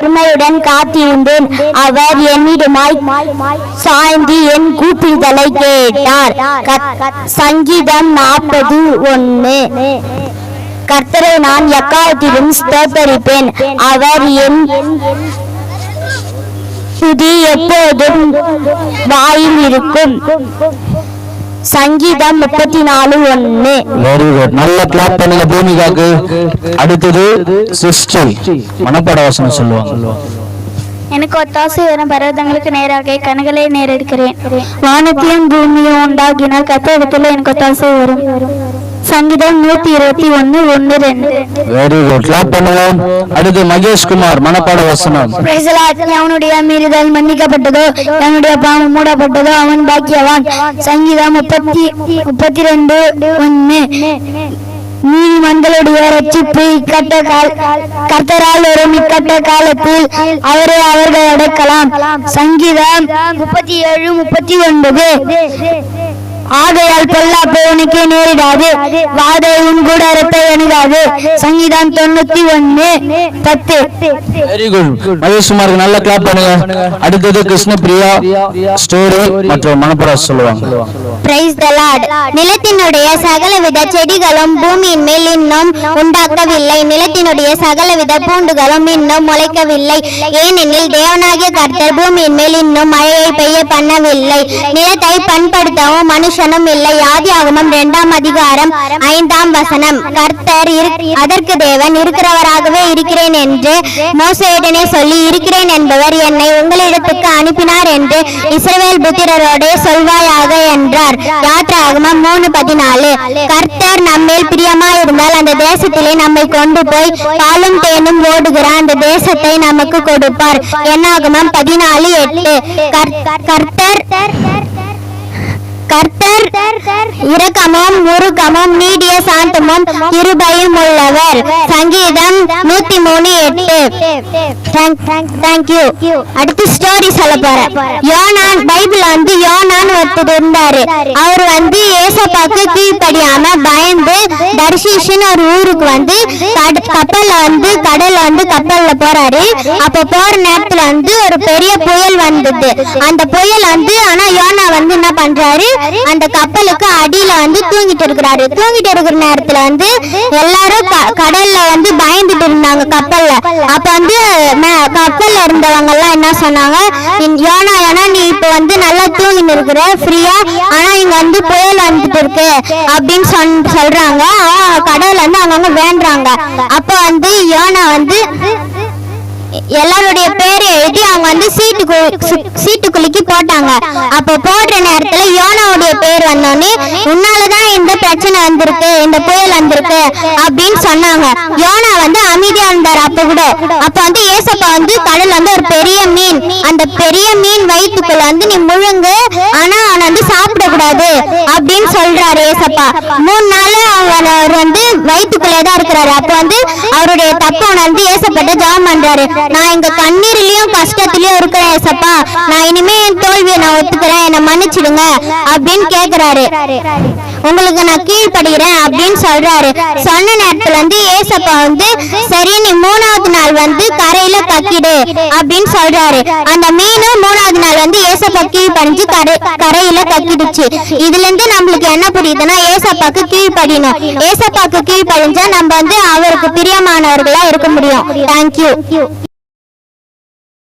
பொறுமையுடன் காத்திருந்தேன். அவர் என்னிடமாய் சாய்ந்து என் கூப்பிடுதலை கேட்டார். சங்கீதம் 40:1. கர்த்தரை நான் எக்காலத்திலும் ஸ்தோத்தரிப்பேன். அவர் என் துதி எப்போதும் வாயில் இருக்கும். சங்கீதம் 34:1. Very good. நல்ல கிளாப் பண்ணுங்க பூமிகாக்கு. அடுத்தது சிஸ்டர் மனப்பாட வசனம் சொல்லுவாங்க. எனக்கு ஒத்தாசை வரும் பர்வதங்களுக்கு நேராக கண்களை நேரெடுக்கிறேன். வானத்தையும் பூமியும் உண்டாகினால் கர்த்தரிடத்தில் எனக்கு ஒத்தாசை வரும். சங்கீதம் 121:1-2. Very good. கிளாப் பண்ணுங்க. அடுத்து மகேஷ் குமார் மனப்பாட வசனம். அவனுடைய மீறுதல் மன்னிக்கப்பட்டதோ, அவனுடைய பாவம் மூடப்பட்டதோ அவன் பாக்கியவான். சங்கீதம் 32:1. நீதிமன்றங்களுடைய ரட்சிப்பு கர்த்தரால் வரும் இக்கட்ட காலத்தில் அவரை அவர்கள் அடக்கலாம். சங்கீதம் 37:39. ஆகையால் பொல்லாப்பு உனக்கு நேரிடாது, வாதை உன் கூடாரத்தை அணுகாது. சங்கீதம் 91:10. Very good. மகேஷ் குமாருக்கு நல்ல கிளாப் பண்ணுங்க. அடுத்தது கிருஷ்ணபிரியா ஸ்டோரி மற்றும் மனப்பாட சொல்லுவாங்க. Praise the Lord. நிலத்தினுடைய சகலவித செடிகளும் பூமியின் மேல் இன்னும் உண்டாக்கவில்லை, நிலத்தினுடைய சகலவித பூண்டுகளும் இன்னும் முளைக்கவில்லை, ஏனெனில் தேவனாகிய கர்த்தர் பூமியின் மேல் இன்னும் மழையை பெய்ய பண்ணவில்லை, நிலத்தை பண்படுத்தவும் மனுஷனும் இல்லை. ஆதியாகமம் 2:5. கர்த்தர் அதற்கு தேவன் இருக்கிறவராகவே இருக்கிறேன் என்று மோசேயுடனே சொல்லி, இருக்கிறேன் என்பவர் என்னை உங்களிடத்துக்கு அனுப்பினார் என்று இஸ்ரவேல் புத்திரரோடே சொல்வாயாக என்றார். யாத்ராகமம் 3:14. கர்த்தர் நம்மேல் பிரியமாயிருந்தால் அந்த தேசத்திலே நம்மை கொண்டு போய் பாலும் தேனும் ஓடுகிற அந்த தேசத்தை நமக்கு கொடுப்பார். என்னாகமம் 14:8. கர்த்தர் இரக்கமும் முருகமும் நீடிய சாந்தமும் கிருபையும் உள்ளவர். சங்கீதம் 103:8. அடுத்து ஸ்டோரி சொல்ல போறேன். யோனான் பைபிள் யோனான் ஒருத்தர் இருந்தாரு. அவர் ஏசப்பாக்கு கீழ்ப்படியாம பயந்து தர்ஷீஷ்னு ஒரு ஊருக்கு கப்பல்ல போறாரு. அப்ப போற நேரத்துல ஒரு பெரிய புயல் வந்தது. அந்த புயல் ஆனா யோனா என்ன பண்றாரு, அந்த கப்பலுக்கு அடியில தூங்கிட்டு இருக்கிறாரு. தூங்கிட்டு இருக்கிற நேரத்துல எல்லாரும் கடல்ல பயந்துட்டு இருந்தாங்க கப்பல்ல. அப்ப கப்பல்ல இருந்தவங்க எல்லாம் என்ன சொன்னாங்க, யோனா நீ இப்ப நல்லா தூங்கிட்டு இருக்கிற ஃப்ரீயா, ஆனா இங்க புயல் வந்துட்டு இருக்கு அப்படின்னு சொல்றாங்க. கடவுள் அவங்க வேண்டாங்க. அப்ப யோனா எல்லாருடைய பேரை எழுதி அவங்க சீட்டுக்குலுக்கி போட்டாங்க. அப்ப போடுற நேரத்துல யோனாவுடைய பேர் வந்தோடனே, உன்னாலதான் இந்த பிரச்சனை வந்திருக்கு, இந்த புயல் வந்திருக்கு அப்படின்னு சொன்னாங்க. யோனா அமைதியா இருந்தாரு. அப்ப ஏசப்பா கடல் ஒரு பெரிய மீன், அந்த பெரிய மீன் வயிற்றுக்குள்ள நீ முழுங்கு, ஆனா அவன் சாப்பிடக்கூடாது அப்படின்னு சொல்றாரு ஏசப்பா. 3 நாள் அவர் வயிற்றுக்குள்ளேதான் இருக்கிறாரு. அப்ப அவருடைய தப்ப உணர்ந்து ஏசப்பட்ட ஜெபம் பண்றாரு. நான் எங்க கண்ணீரிலையும் கஷ்டத்திலயும் இருக்கிறேன் ஏசப்பா, நான் இனிமே என் தோல்வியை நான் ஒத்துக்கிறேன், என்னை மன்னிச்சிடுங்க அப்படின்னு கேக்குறாரு. உங்களுக்கு நான் கீழ்படுகிறேன் அப்படின்னு சொல்றாரு. சொன்ன நேரத்துல ஏசப்பா சரி நீ 3வது நாள் கரையில கக்கிடு அப்படின்னு சொல்றாரு. அந்த மீனும் 3வது நாள் ஏசப்பா கீழ்படிஞ்சு கரையில கக்கிடுச்சு. இதுல இருந்து நம்மளுக்கு என்ன புரியுதுன்னா, ஏசப்பாக்கு கீழ்படியணும். ஏசப்பாக்கு கீழ்படிஞ்சா நம்ம அவருக்கு பிரியமானவர்களா இருக்க முடியும். தேங்க்யூ.